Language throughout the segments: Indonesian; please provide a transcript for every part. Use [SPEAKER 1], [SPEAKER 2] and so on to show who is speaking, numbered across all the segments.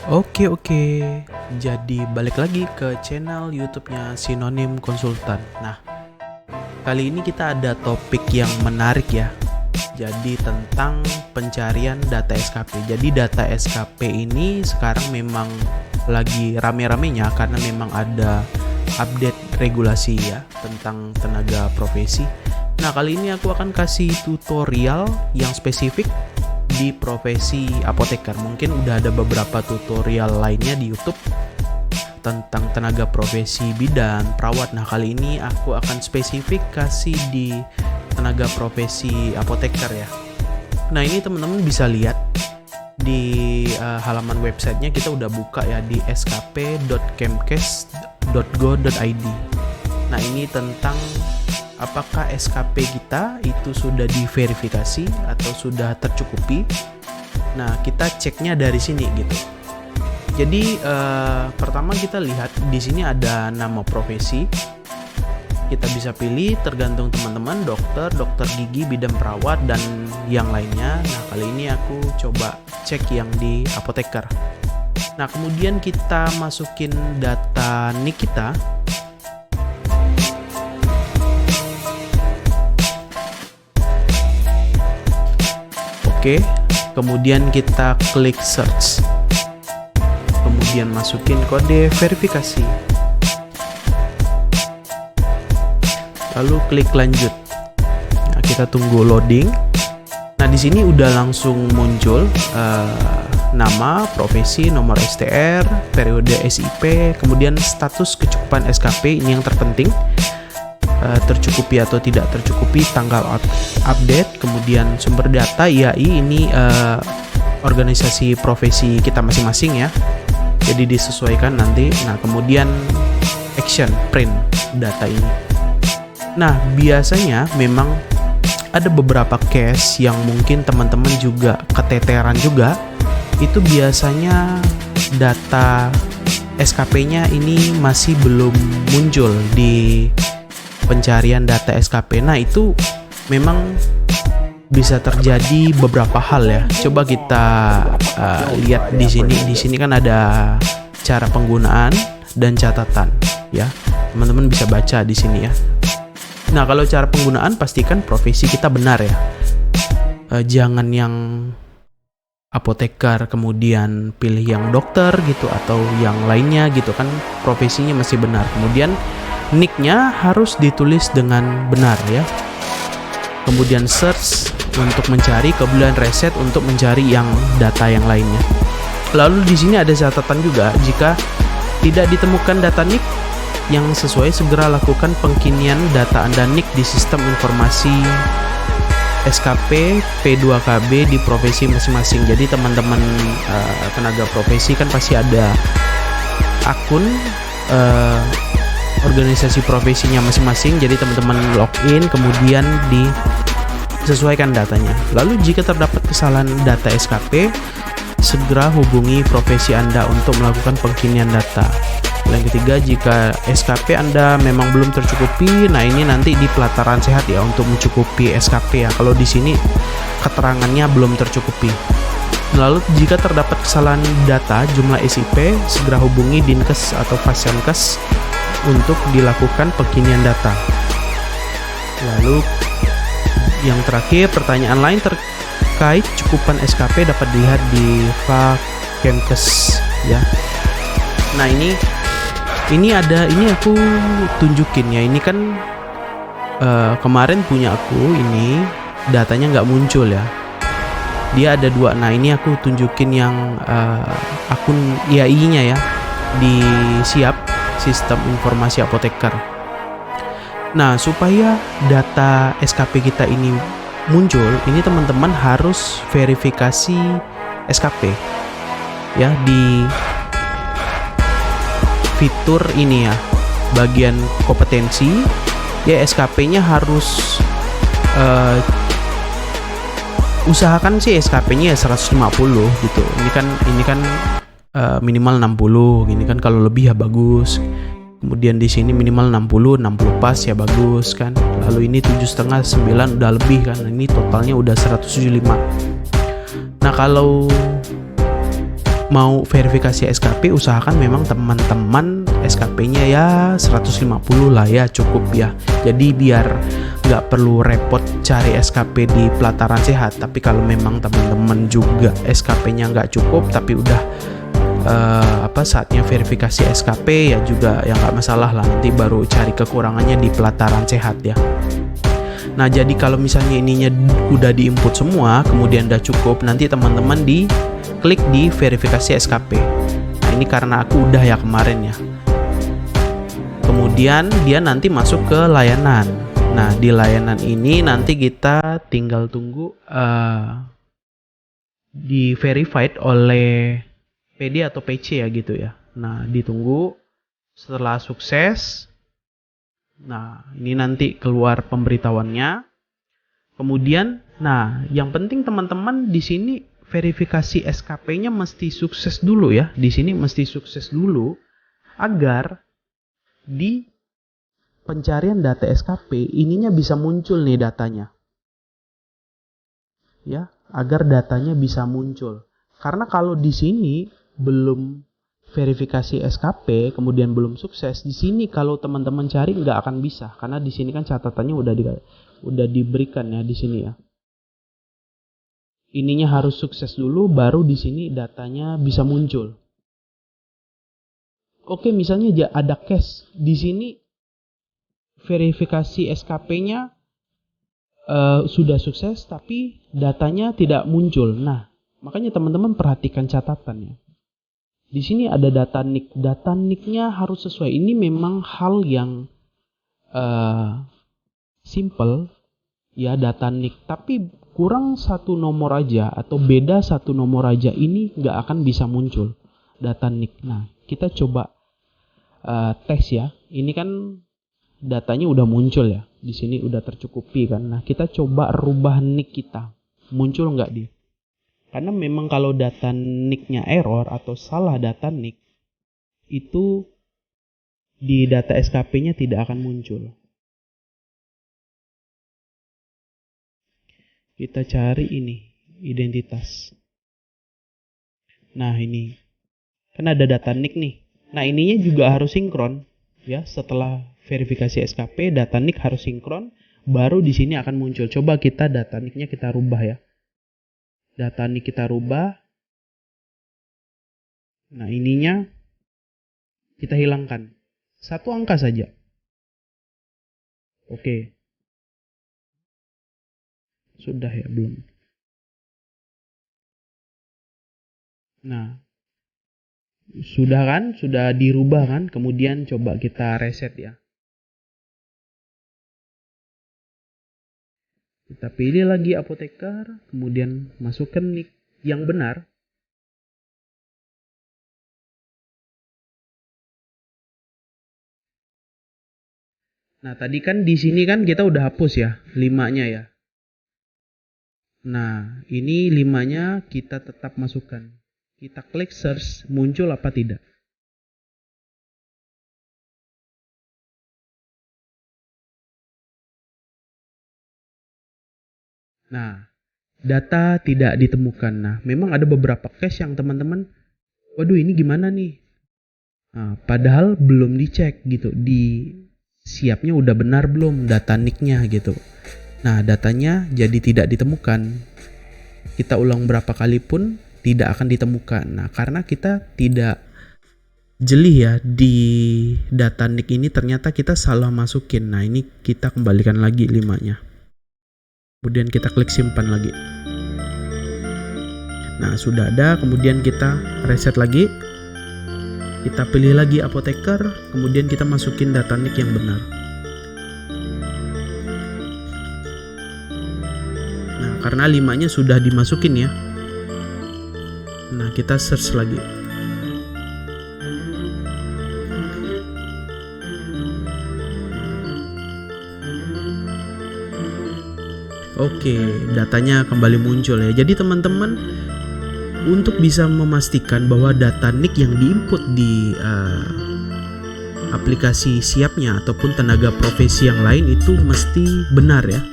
[SPEAKER 1] Oke, jadi balik lagi ke channel YouTube-nya Sinonim Konsultan. Nah, kali ini kita ada topik yang menarik ya. Jadi tentang pencarian data SKP. Jadi data SKP ini sekarang memang lagi rame-ramenya karena memang ada update regulasi ya tentang tenaga profesi. Nah, kali ini aku akan kasih tutorial yang spesifik di profesi apoteker. Mungkin udah ada beberapa tutorial lainnya di YouTube tentang tenaga profesi bidan, perawat. Nah, kali ini aku akan spesifik kasih di tenaga profesi apoteker ya. Nah, ini teman-teman bisa lihat di halaman websitenya kita udah buka ya di skp.kemkes.go.id. Nah, ini tentang apakah SKP kita itu sudah diverifikasi atau sudah tercukupi. Nah, kita ceknya dari sini gitu. Jadi pertama kita lihat di sini ada nama profesi. Kita bisa pilih tergantung teman-teman, dokter gigi, bidan perawat dan yang lainnya. Nah, kali ini aku coba cek yang di apoteker. Nah, kemudian kita masukin data NIK kita. Oke, kemudian kita klik search. Kemudian masukin kode verifikasi. Lalu klik lanjut. Nah, kita tunggu loading. Nah, di sini udah langsung muncul nama, profesi, nomor STR, periode SIP, kemudian status kecukupan SKP, ini yang terpenting. Tercukupi atau tidak tercukupi, tanggal update, kemudian sumber data IAI ini organisasi profesi kita masing-masing ya, jadi disesuaikan nanti. Nah, kemudian action print data ini. Nah, biasanya memang ada beberapa case yang mungkin teman-teman juga keteteran juga, itu biasanya data SKP-nya ini masih belum muncul di pencarian data SKP. Nah, itu memang bisa terjadi beberapa hal ya. Coba kita lihat di sini. Di sini kan ada cara penggunaan dan catatan ya. Teman-teman bisa baca di sini ya. Nah, kalau cara penggunaan pastikan profesi kita benar ya. Jangan yang apoteker kemudian pilih yang dokter gitu atau yang lainnya gitu kan, profesinya masih benar. Kemudian NIK-nya harus ditulis dengan benar ya. Kemudian search untuk mencari, kemudian reset untuk mencari yang data yang lainnya. Lalu di sini ada catatan juga, jika tidak ditemukan data NIK yang sesuai, segera lakukan pengkinian data Anda NIK di sistem informasi SKP P2KB di profesi masing-masing. Jadi teman-teman tenaga profesi kan pasti ada akun organisasi profesinya masing-masing, jadi teman-teman login kemudian disesuaikan datanya. Lalu jika terdapat kesalahan data SKP, segera hubungi profesi Anda untuk melakukan pengkinian data. Yang ketiga, jika SKP Anda memang belum tercukupi, nah ini nanti di pelataran sehat ya untuk mencukupi SKP ya. Kalau di sini keterangannya belum tercukupi. Lalu jika terdapat kesalahan data jumlah SIP, segera hubungi Dinkes atau Fasyankes untuk dilakukan pengkinian data. Lalu yang terakhir, pertanyaan lain terkait cukupan SKP dapat dilihat di Kemkes ya. Nah, ini aku tunjukin ya. Ini kan kemarin punya aku, ini datanya nggak muncul ya. Dia ada dua. Nah, ini aku tunjukin yang akun IAI-nya ya, di Siap Sistem Informasi Apoteker. Nah, supaya data SKP kita ini muncul, ini teman-teman harus verifikasi SKP ya di fitur ini ya, bagian kompetensi ya. SKP-nya harus usahakan sih SKP-nya 150 gitu. Ini kan minimal 60, gini kan, kalau lebih ya bagus. Kemudian di sini minimal 60 pas ya bagus kan. Lalu ini 7,5 9 udah lebih kan. Ini totalnya udah 175. Nah, kalau mau verifikasi SKP, usahakan memang teman-teman SKP-nya ya 150 lah ya, cukup ya. Jadi biar nggak perlu repot cari SKP di pelataran sehat. Tapi kalau memang teman-teman juga SKP-nya nggak cukup tapi udah saatnya verifikasi SKP, ya juga ya nggak masalah lah, nanti baru cari kekurangannya di pelataran sehat ya. Nah, jadi kalau misalnya ininya udah diinput semua, kemudian udah cukup, nanti teman-teman klik di verifikasi SKP. Nah, ini karena aku udah ya kemarin ya. Kemudian dia nanti masuk ke layanan. Nah, di layanan ini nanti kita tinggal tunggu di verified oleh PD atau PC ya gitu ya. Nah, ditunggu. Setelah sukses, nah ini nanti keluar pemberitahuannya. Kemudian, nah yang penting teman-teman di sini verifikasi SKP-nya mesti sukses dulu ya. Di sini mesti sukses dulu agar di pencarian data SKP ininya bisa muncul nih datanya. Ya, agar datanya bisa muncul. Karena kalau di sini belum verifikasi SKP, kemudian belum sukses, di sini kalau teman-teman cari nggak akan bisa, karena di sini kan catatannya udah diberikan ya di sini ya. Ininya harus sukses dulu, baru di sini datanya bisa muncul. Oke, misalnya ada case di sini verifikasi SKP-nya sudah sukses, tapi datanya tidak muncul. Nah, makanya teman-teman perhatikan catatannya. Di sini ada data NIK. Data NIK-nya harus sesuai. Ini memang hal yang simple ya, data NIK. Tapi kurang satu nomor aja atau beda satu nomor aja, ini nggak akan bisa muncul data NIK. Nah, kita coba tes ya. Ini kan datanya udah muncul ya. Di sini udah tercukupi kan. Nah, kita coba rubah NIK kita. Muncul nggak dia? Karena memang kalau data NIK-nya error atau salah data NIK, itu di data SKP-nya tidak akan muncul. Kita cari ini, identitas. Nah, ini. Kan ada data NIK nih. Nah, ininya juga harus sinkron. Ya, setelah verifikasi SKP, data NIK harus sinkron. Baru di sini akan muncul. Coba kita data NIK-nya kita rubah ya. Data NIK kita rubah. Nah, ininya kita hilangkan. Satu angka saja. Oke. Sudah ya, belum. Nah, sudah kan? Sudah dirubah kan? Kemudian coba kita reset ya. Kita pilih lagi apoteker, kemudian masukkan NIK yang benar. Nah, tadi kan di sini kan kita udah hapus ya, 5-nya ya. Nah, ini 5-nya kita tetap masukkan. Kita klik search, muncul apa tidak. Nah, data tidak ditemukan. Nah, memang ada beberapa case yang teman-teman, waduh ini gimana nih? Nah, padahal belum dicek gitu, di siapnya udah benar belum data NIK-nya gitu. Nah, datanya jadi tidak ditemukan. Kita ulang berapa kali pun tidak akan ditemukan. Nah, karena kita tidak jeli ya di data NIK ini, ternyata kita salah masukin. Nah, ini kita kembalikan lagi 5-nya. Kemudian kita klik simpan lagi. Nah, sudah ada. Kemudian kita reset lagi. Kita pilih lagi apoteker. Kemudian kita masukin data NIK yang benar. Nah, karena 5-nya sudah dimasukin ya. Nah, kita search lagi. Oke, datanya kembali muncul ya. Jadi teman-teman, untuk bisa memastikan bahwa data NIK yang diinput di aplikasi siapnya ataupun tenaga profesi yang lain itu mesti benar ya.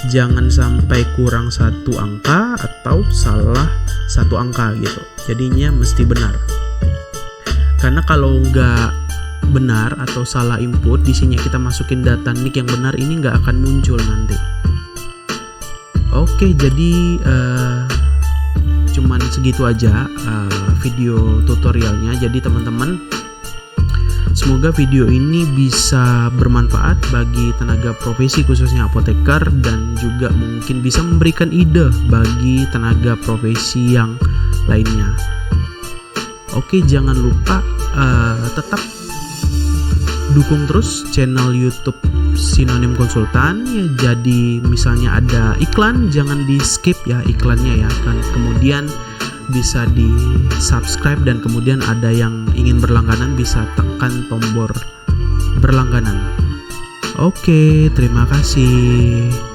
[SPEAKER 1] Jangan sampai kurang satu angka atau salah satu angka gitu. jadinya mesti benar. Karena kalau nggak benar atau salah input, di sini kita masukin data nick yang benar, ini nggak akan muncul nanti. Oke, jadi cuman segitu aja video tutorialnya. Jadi teman-teman, semoga video ini bisa bermanfaat bagi tenaga profesi khususnya apoteker, dan juga mungkin bisa memberikan ide bagi tenaga profesi yang lainnya. Oke, jangan lupa tetap dukung terus channel YouTube Sinonim Konsultan ya. Jadi misalnya ada iklan, jangan di skip ya iklannya ya kan. Kemudian bisa di subscribe, dan kemudian ada yang ingin berlangganan bisa tekan tombol berlangganan. Oke, terima kasih.